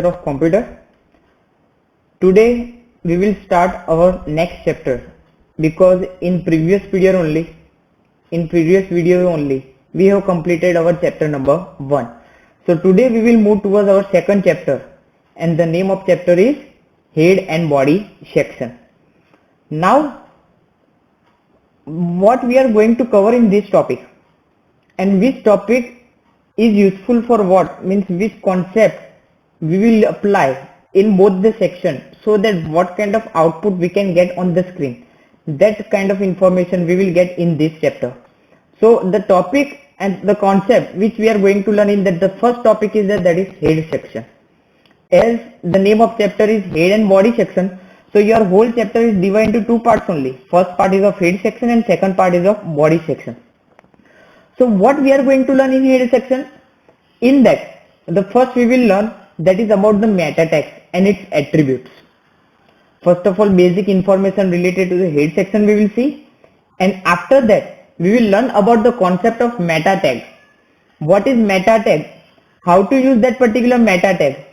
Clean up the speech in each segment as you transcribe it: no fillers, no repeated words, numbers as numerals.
of computer. Today we will start our next chapter because in previous video only we have completed our chapter number 1. So today we will move towards our second chapter and the name of chapter is head and body section. Now what we are going to cover in this topic and which topic is useful for what, means which concept we will apply in both the section, so that what kind of output we can get on the screen, that kind of information we will get in this chapter. So the topic and the concept which we are going to learn in that, the first topic is that is head section. As the name of chapter is head and body section, so your whole chapter is divided into two parts only. First part is of head section and second part is of body section. So what we are going to learn in head section? In that, the first we will learn that is about the meta text and its attributes. First of all, basic information related to the head section we will see, and after that we will learn about the concept of meta tag. What is meta tag? How to use that particular meta tag?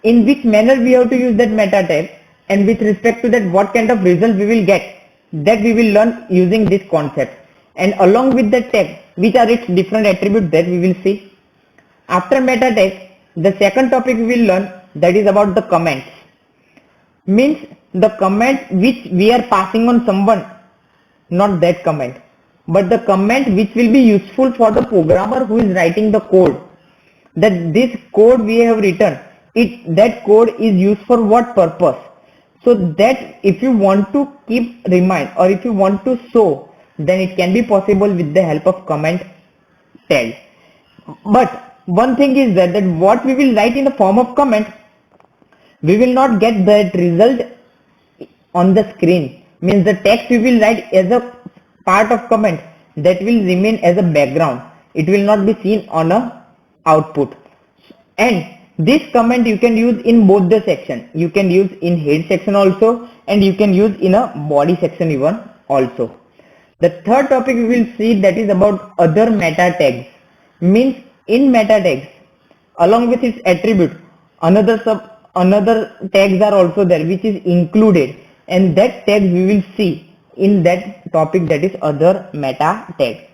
In which manner we have to use that meta tag, and with respect to that what kind of result we will get, that we will learn using this concept. And along with the tag, which are its different attributes, that we will see. After meta tag, the second topic we will learn that is about the comments. Means the comment which we are passing on someone, not that comment, but the comment which will be useful for the programmer who is writing the code. That this code we have written, that code is used for what purpose. So that if you want to keep remind or if you want to show, then it can be possible with the help of comment tag. But one thing is that what we will write in the form of comment, we will not get that result on the screen. Means the text we will write as a part of comment, that will remain as a background. It will not be seen on a output. And this comment you can use in both the section. You can use in head section also, and you can use in a body section even also. The third topic we will see that is about other meta tags. Means in meta tags, along with its attribute, another tags are also there which is included, and that tags we will see in that topic, that is other meta tag.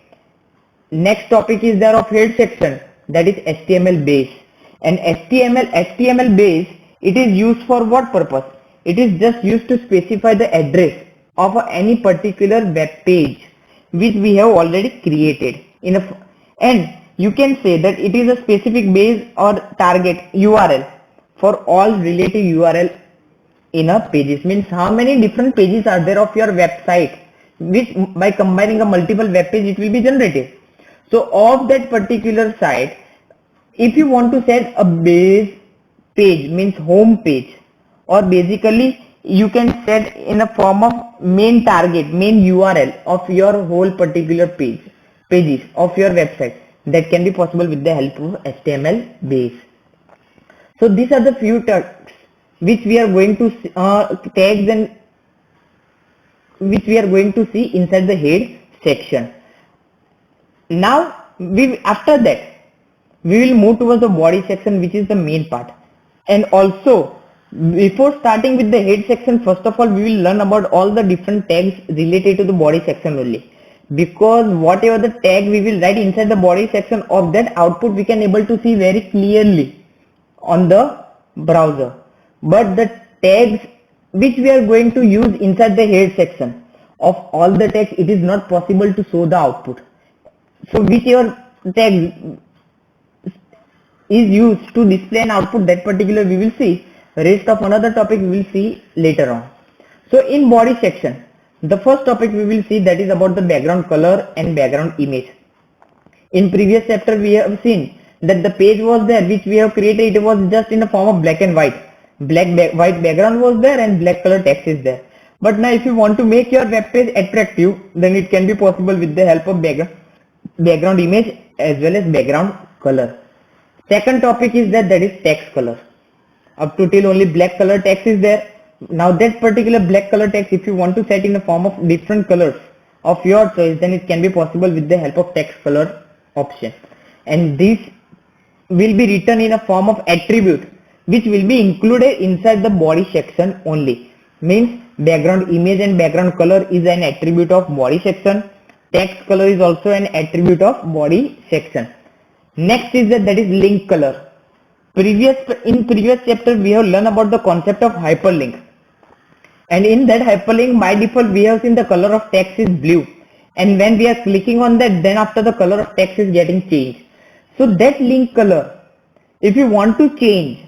Next topic is there of head section, that is HTML base. And HTML base, it is used for what purpose? It is just used to specify the address of any particular web page which we have already created and you can say that it is a specific base or target URL for all relative URL in a pages. Means how many different pages are there of your website, which by combining a multiple web page it will be generated. So of that particular site, if you want to set a base page, means home page, or basically you can set in a form of main target, main URL of your whole particular pages of your website, that can be possible with the help of HTML base. So these are the few tags which we are going to tags and which we are going to see inside the head section. Now after that we will move towards the body section, which is the main part. And also before starting with the head section, first of all we will learn about all the different tags related to the body section only, because whatever the tag we will write inside the body section, of that output we can able to see very clearly on the browser. But the tags which we are going to use inside the head section, of all the tags it is not possible to show the output. So whichever tag is used to display an output, that particular we will see. Rest of another topic we will see later on. So in body section, the first topic we will see that is about the background color and background image. In previous chapter we have seen that the page was there which we have created, it was just in the form of black and white. White background was there and black color text is there. But now if you want to make your web page attractive, then it can be possible with the help of background image as well as background color. Second topic is that is text color. Up to till only black color text is there. Now that particular black color text, if you want to set in the form of different colors of your choice, then it can be possible with the help of text color option. And this will be written in a form of attribute which will be included inside the body section only. Means background image and background color is an attribute of body section. Text color is also an attribute of body section. Next is that is link color. In previous chapter we have learned about the concept of hyperlink. And in that hyperlink, by default we have seen the color of text is blue, and when we are clicking on that, then after the color of text is getting changed. So that link color, if you want to change,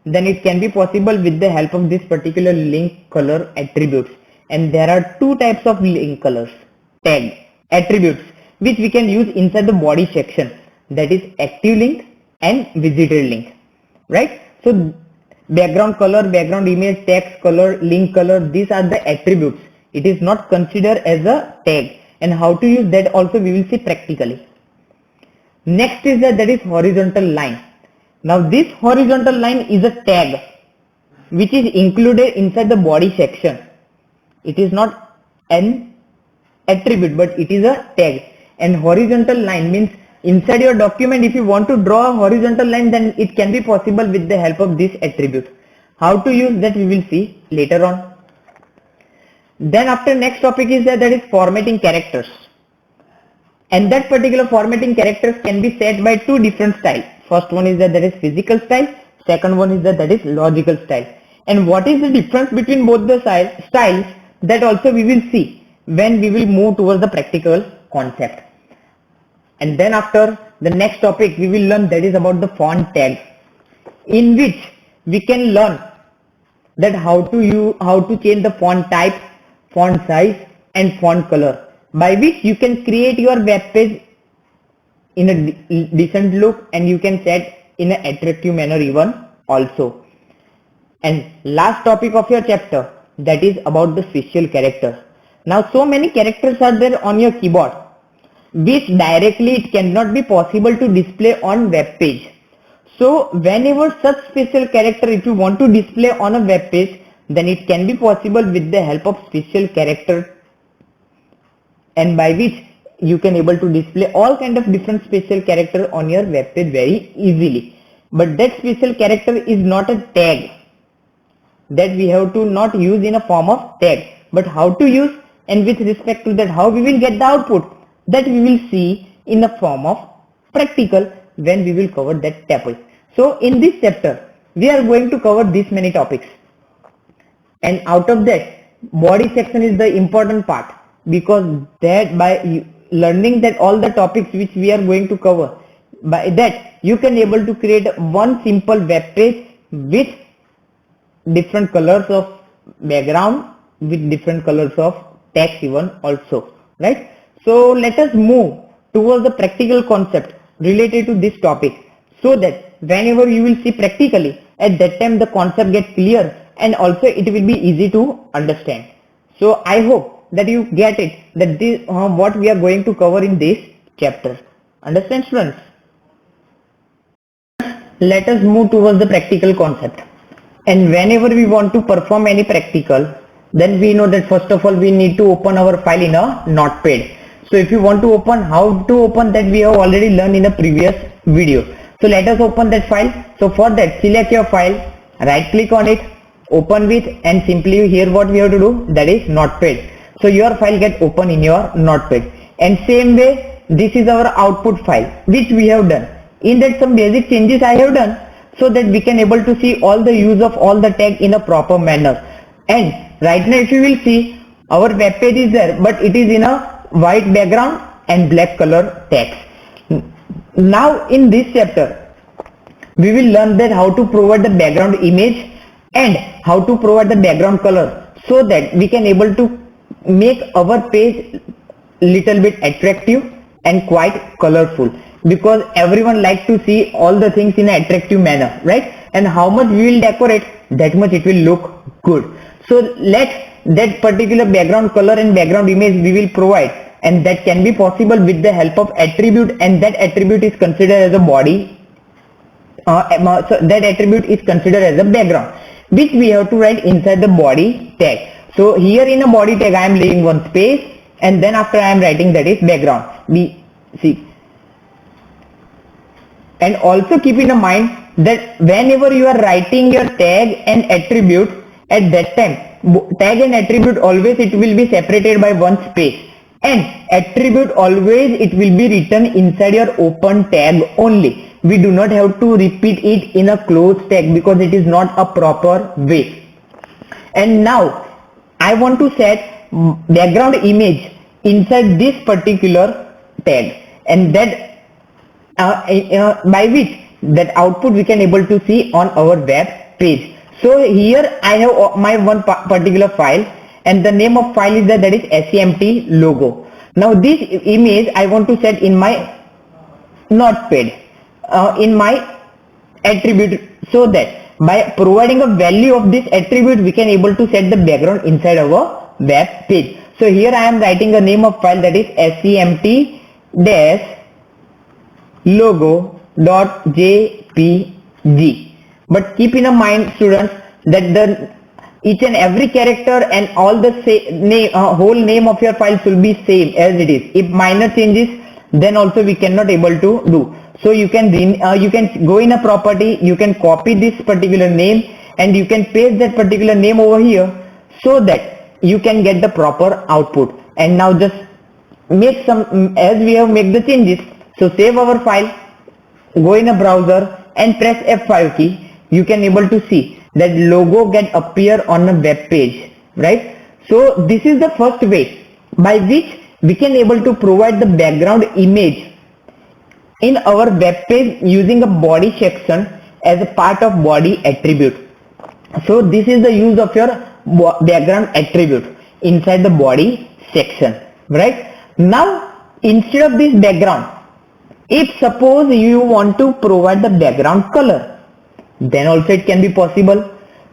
then it can be possible with the help of this particular link color attributes. And there are two types of link colors, tag attributes, which we can use inside the body section, that is active link and visited link, right? So background color, background image, text color, link color, these are the attributes. It is not considered as a tag, and how to use that also we will see practically. Next is that is horizontal line. Now this horizontal line is a tag which is included inside the body section. It is not an attribute, but it is a tag. And horizontal line means inside your document, if you want to draw a horizontal line, then it can be possible with the help of this attribute. How to use that we will see later on. Then after next topic is that is formatting characters. And that particular formatting characters can be set by two different styles. First one is that is physical style. Second one is that is logical style. And what is the difference between both the styles, that also we will see when we will move towards the practical concept. And then after the next topic we will learn that is about the font tag, in which we can learn that how to change the font type, font size and font color, by which you can create your web page in a decent look, and you can set in an attractive manner even also. And last topic of your chapter, that is about the special characters. Now so many characters are there on your keyboard, which directly it cannot be possible to display on web page. So whenever such special character, if you want to display on a web page, then it can be possible with the help of special character, and by which you can able to display all kind of different special character on your web page very easily. But that special character is not a tag, that we have to not use in a form of tag, but how to use and with respect to that how we will get the output, that we will see in the form of practical when we will cover that topic. So in this chapter we are going to cover this many topics, and out of that body section is the important part, because that by learning that all the topics which we are going to cover, by that you can able to create one simple web page with different colors of background, with different colors of text even also, right? So let us move towards the practical concept related to this topic, so that whenever you will see practically, at that time the concept gets clear and also it will be easy to understand. So I hope that you get it, that this what we are going to cover in this chapter. Understand, students? Let us move towards the practical concept. And whenever we want to perform any practical, then we know that first of all we need to open our file in a Notepad. So if you want to open, how to open, that we have already learned in a previous video. So let us open that file. So for that, select your file, right click on it, open with, and simply here what we have to do, that is Notepad. So your file get open in your Notepad. And same way, this is our output file which we have done. In that some basic changes I have done, so that we can able to see all the use of all the tag in a proper manner. And right now if you will see, our web page is there, but it is in a white background and black color text. Now in this chapter we will learn that how to provide the background image and how to provide the background color, so that we can able to make our page little bit attractive and quite colorful, because everyone likes to see all the things in an attractive manner, right? And how much we will decorate, that much it will look good. So let that particular background color and background image we will provide, and that can be possible with the help of attribute, and that attribute is considered as a body, so that attribute is considered as a background, which we have to write inside the body tag. So here in a body tag I am leaving one space, and then after I am writing that is background. See, and also keep in mind that whenever you are writing your tag and attribute, at that time tag and attribute always it will be separated by one space, and attribute always it will be written inside your open tag only. We do not have to repeat it in a closed tag because it is not a proper way. And now I want to set background image inside this particular tag, and that by which that output we can able to see on our web page. So here I have my one particular file, and the name of file is that is SEMT logo. Now this image I want to set in my notepad, in my attribute, so that by providing a value of this attribute we can able to set the background inside our web page. So here I am writing a name of file that is SEMT dash logo.jpg. But keep in mind students that the each and every character and all the whole name of your file should be same as it is. If minor changes, then also we cannot able to do. So you can go in a property, you can copy this particular name and you can paste that particular name over here, so that you can get the proper output. And now just make some, as we have made the changes. So save our file, go in a browser and press F5 key. You can able to see that logo get appear on a web page, right? So this is the first way by which we can able to provide the background image in our web page using a body section as a part of body attribute. So this is the use of your background attribute inside the body section, right? Now instead of this background, if suppose you want to provide the background color, then also it can be possible.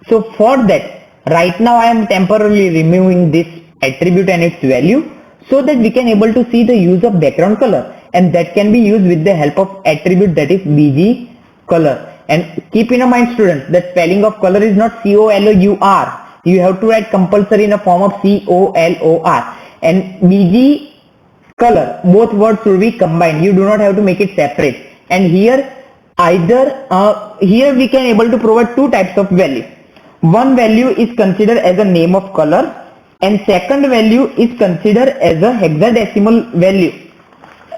So for that, right now I am temporarily removing this attribute and its value, so that we can able to see the use of background color, and that can be used with the help of attribute that is BG color. And keep in mind students that spelling of color is not COLOUR. You have to write compulsory in a form of COLOR, and BG color, both words should be combined. You do not have to make it separate. And here here we can able to provide two types of value. One value is considered as a name of color, and second value is considered as a hexadecimal value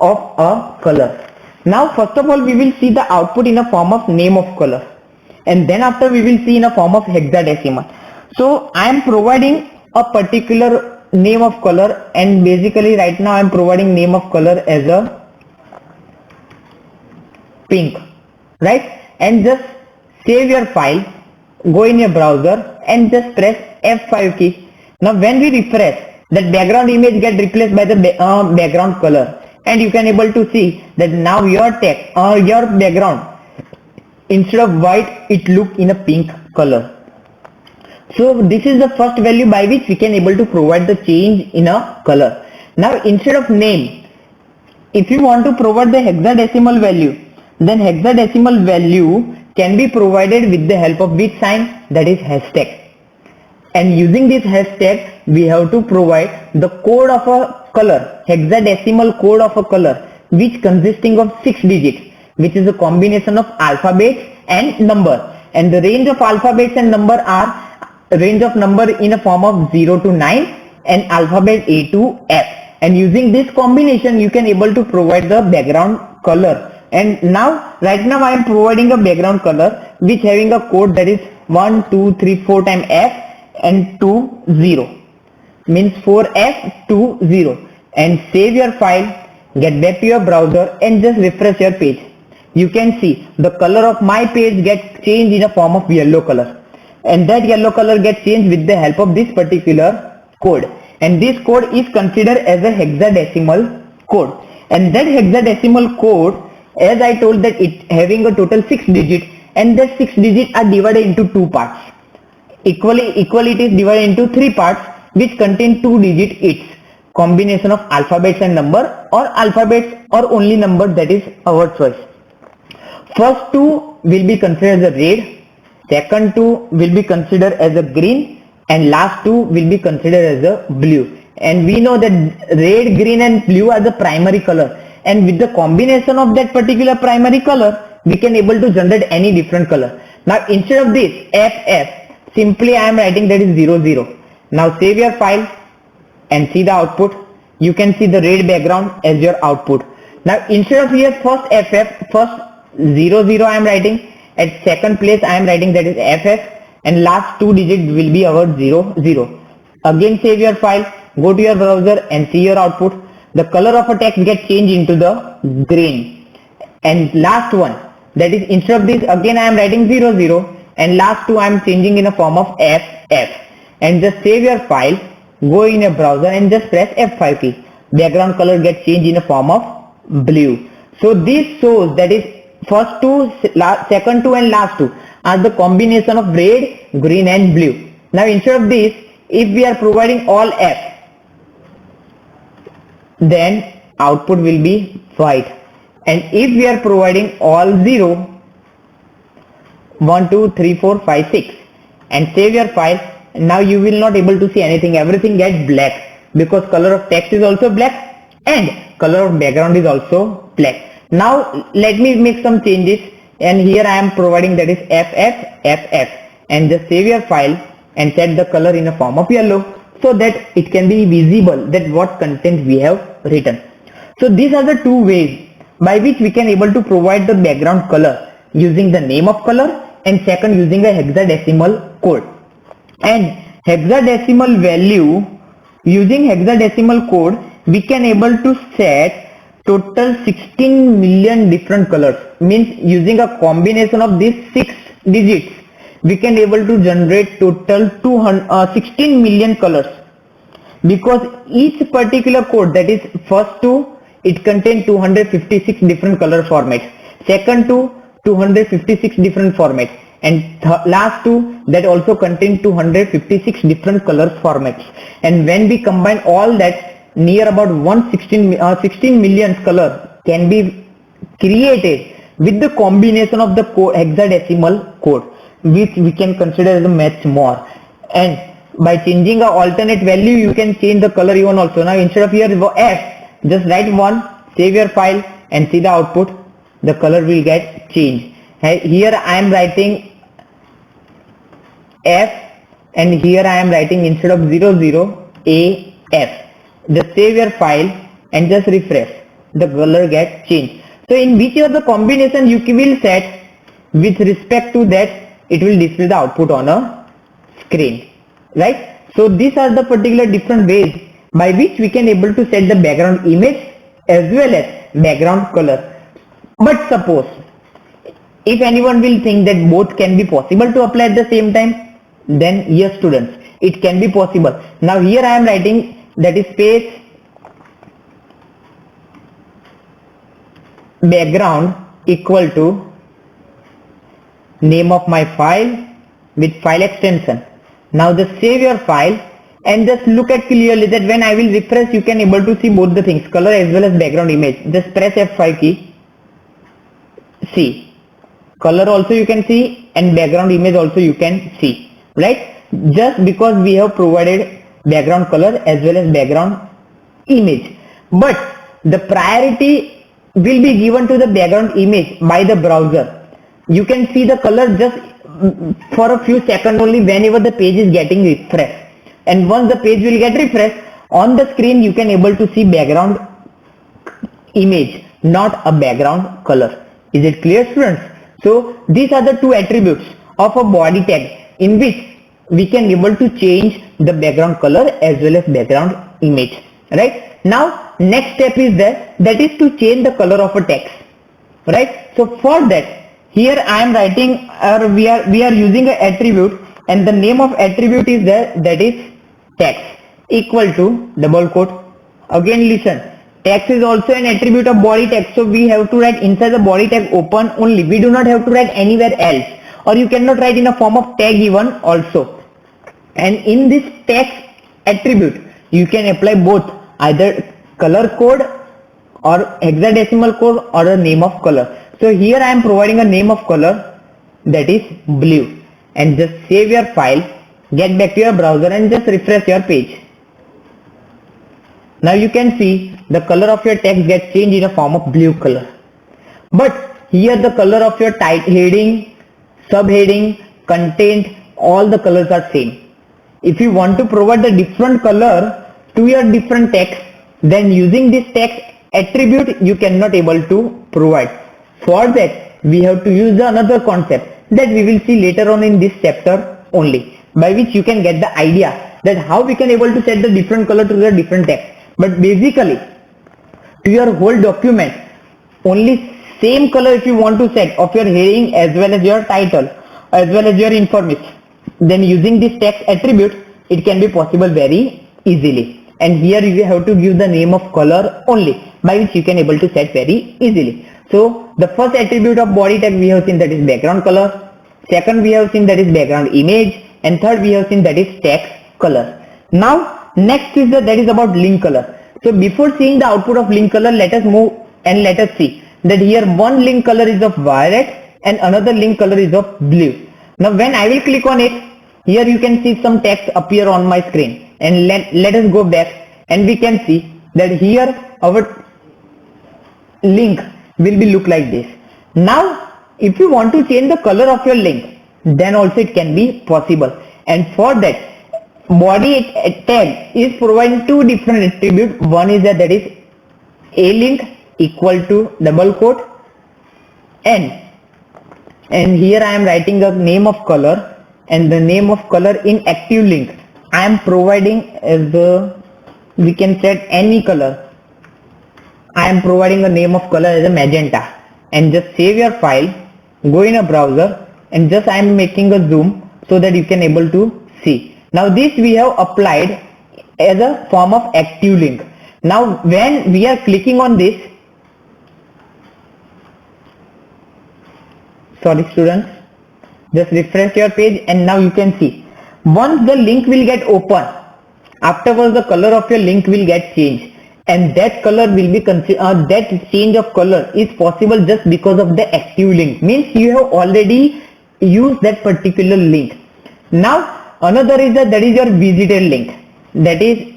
of a color. Now first of all we will see the output in a form of name of color, and then after we will see in a form of hexadecimal. So I am providing a particular name of color, and basically right now I am providing name of color as a pink, right? And just save your file, go in your browser and just press F5 key. Now when we refresh, that background image get replaced by the background color, and you can able to see that now your text or your background, instead of white, it look in a pink color. So this is the first value by which we can able to provide the change in a color. Now instead of name, if you want to provide the hexadecimal value, then hexadecimal value can be provided with the help of which sign, that is hashtag. And using this hashtag we have to provide the code of a color, hexadecimal code of a color, which consisting of 6 digits, which is a combination of alphabets and number. And the range of alphabets and number are range of number in a form of 0 to 9 and alphabet A to F. And using this combination you can able to provide the background color. And now right now I am providing a background color which having a code that is 1 2 3 4 times F and 2 0, means 4F 2 0. And save your file, get back to your browser and just refresh your page. You can see the color of my page gets changed in a form of yellow color, and that yellow color gets changed with the help of this particular code. And this code is considered as a hexadecimal code, and that hexadecimal code, as I told, that it having a total 6 digits, and that 6 digits are divided into 2 parts. Equally it is divided into 3 parts which contain 2 digits each, combination of alphabets and number, or alphabets or only number, that is our choice. First 2 will be considered as a red, second 2 will be considered as a green, and last 2 will be considered as a blue. And we know that red, green and blue are the primary color, and with the combination of that particular primary color we can able to generate any different color. Now instead of this FF, simply I am writing that is 00. Now save your file and see the output. You can see the red background as your output. Now instead of here first FF, first 00 I am writing, at second place I am writing that is FF, and last two digits will be our 00. Again save your file, go to your browser and see your output. The color of a text gets changed into the green. And last one, that is instead of this again I am writing 00, and last two I am changing in a form of FF. And just save your file, go in a browser and just press F5 key. Background color gets changed in a form of blue. So this shows that is first two, second two and last two are the combination of red, green and blue. Now instead of this, if we are providing all F, then output will be white. And if we are providing all 0, 1, 2, 3, 4, 5, 6 and save your file, now you will not able to see anything. Everything gets black because color of text is also black and color of background is also black. Now let me make some changes, and here I am providing that is FF and just save your file and set the color in a form of yellow so that it can be visible that what content we have written. So these are the two ways by which we can able to provide the background color, using the name of color and second using a hexadecimal code. And hexadecimal value, using hexadecimal code we can able to set total 16 million different colors. Means using a combination of these 6 digits we can able to generate total 16 million colors, because each particular code, that is first two, it contains 256 different color formats, second two 256 different formats, and last two that also contain 256 different color formats. And when we combine all that, near about 16 million color can be created with the combination of the hexadecimal code, which we can consider as a match more. And by changing a alternate value you can change the color even also. Now instead of here F, just write 1, save your file and see the output. The color will get changed. Here I am writing F and here I am writing instead of 00 AF. Just save your file and just refresh. The color gets changed. So in which of the combination you will set, with respect to that it will display the output on a screen, right? So these are the particular different ways by which we can able to set the background image as well as background color. But suppose if anyone will think that both can be possible to apply at the same time, then yes students, it can be possible. Now here I am writing that is space background equal to name of my file with file extension. Now just save your file and just look at clearly that when I will refresh you can able to see both the things, color as well as background image. Just press F5 key. See, color also you can see and background image also you can see, right? Just because we have provided background color as well as background image, but the priority will be given to the background image by the browser. You can see the color just for a few seconds only whenever the page is getting refreshed, and once the page will get refreshed on the screen you can able to see background image, not a background color. Is it clear students? So these are the two attributes of a body tag in which we can able to change the background color as well as background image, right? Now next step is that is to change the color of a text, right? So for that here I am writing, we are using an attribute, and the name of attribute is that is text equal to double quote. Again listen, text is also an attribute of body tag, so we have to write inside the body tag open only. We do not have to write anywhere else, or you cannot write in a form of tag even also. And in this text attribute you can apply both, either color code or hexadecimal code or a name of color. So here I am providing a name of color that is blue, and just save your file, get back to your browser and just refresh your page. Now you can see the color of your text gets changed in a form of blue color. But Here the color of your heading, subheading, content, all the colors are same. If you want to provide the different color to your different text, then using this text attribute you cannot able to provide. For that we have to use the another concept that we will see later on in this chapter only, by which you can get the idea that how we can able to set the different color to the different text. But basically to your whole document, only same color if you want to set of your heading as well as your title as well as your information, then using this text attribute it can be possible very easily. And here you have to give the name of color only, by which you can able to set very easily. So the first attribute of body tag we have seen, that is background color. Second we have seen, that is background image. And third we have seen, that is text color. Now next is that is about link color. So before seeing the output of link color, let us move and let us see that here one link color is of violet and another link color is of blue. Now when I will click on it, here you can see some text appear on my screen, and let us go back and we can see that here our link will be look like this. Now if you want to change the color of your link, then also it can be possible, and for that body tag is providing two different attributes. One is that is a link equal to double quote n, and here I am writing a name of color, and the name of color in active link I am providing as the, we can set any color. I am providing a name of color as a magenta, and just save your file, go in a browser, and just I am making a zoom so that you can able to see. Now this we have applied as a form of active link. Now when we are clicking on this, sorry students, just refresh your page, and now you can see once the link will get open, afterwards the color of your link will get changed, and that color will be that change of color is possible just because of the active link, means you have already used that particular link. Now another is that is your visited link, that is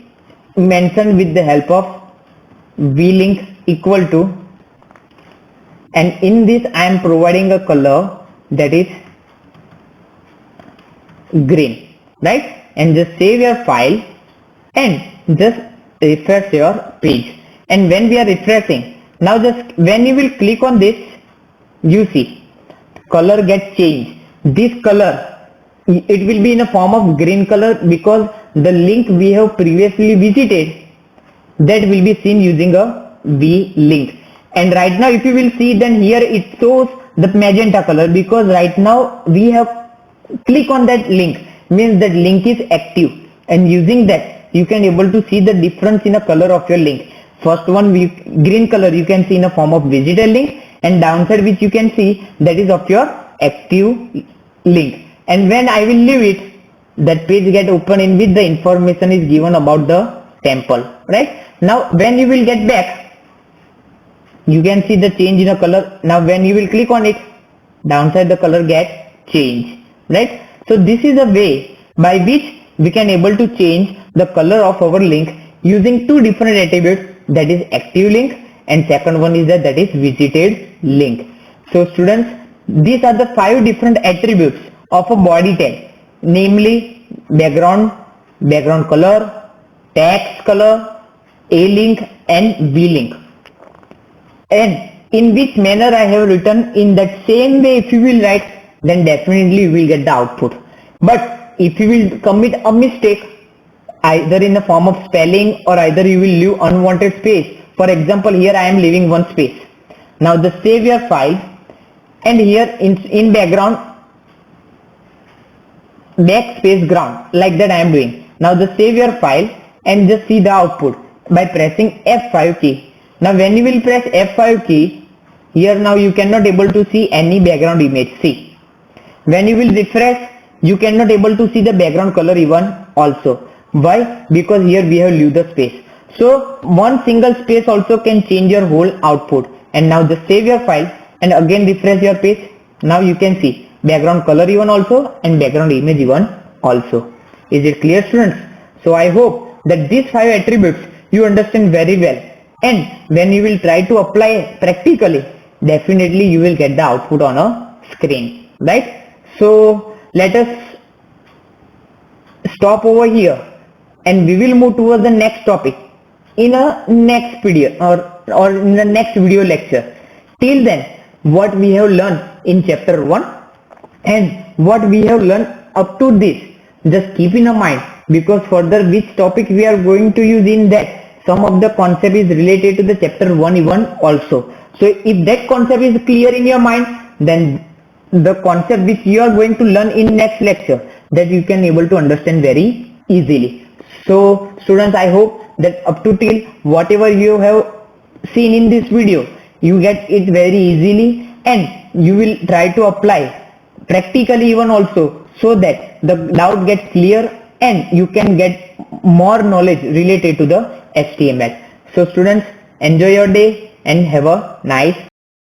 mentioned with the help of vlink equal to, and in this I am providing a color that is green, right? And just save your file and just refresh your page. And when we are refreshing, now just when you will click on this, you see color gets changed. This color, it will be in a form of green color because the link we have previously visited, that will be seen using a V link. And right now if you will see, then here it shows the magenta color because right now we have click on that link, means that link is active, and using that you can able to see the difference in a color of your link. First one, green color you can see in a form of visited link, and downside which you can see that is of your active link. And when I will leave it, that page get open in which the information is given about the temple, right? Now when you will get back, you can see the change in a color. Now when you will click on it, downside the color get changed, right? So this is a way by which we can able to change the color of our link using two different attributes, that is active link, and second one is that is visited link. So students, these are the 5 different attributes of a body tag, namely background, background color, text color, a link and v link. And in which manner I have written, in that same way if you will write, then definitely you will get the output. But if you will commit a mistake either in the form of spelling or either you will leave unwanted space, for example here I am leaving one space. Now just save your file, and here in background backspace ground, like that I am doing. Now just save your file and just see the output by pressing F5 key. Now when you will press F5 key, here now you cannot able to see any background image. See, when you will refresh, you cannot able to see the background color even also. Why? Because here we have leave the space. So one single space also can change your whole output. And now just save your file and again refresh your page. Now you can see background color even also and background image even also. Is it clear, students? So I hope that these 5 attributes you understand very well, and when you will try to apply practically, definitely you will get the output on a screen, right? So let us stop over here and we will move towards the next topic in a next video or in the next video lecture. Till then, what we have learned in chapter 1 and what we have learned up to this, just keep in mind, because further which topic we are going to use in that, some of the concept is related to the chapter 1 even also. So if that concept is clear in your mind, then the concept which you are going to learn in next lecture, that you can able to understand very easily. So students, I hope that up to till whatever you have seen in this video, you get it very easily and you will try to apply practically even also, so that the doubt gets clear and you can get more knowledge related to the HTML. So students, enjoy your day and have a nice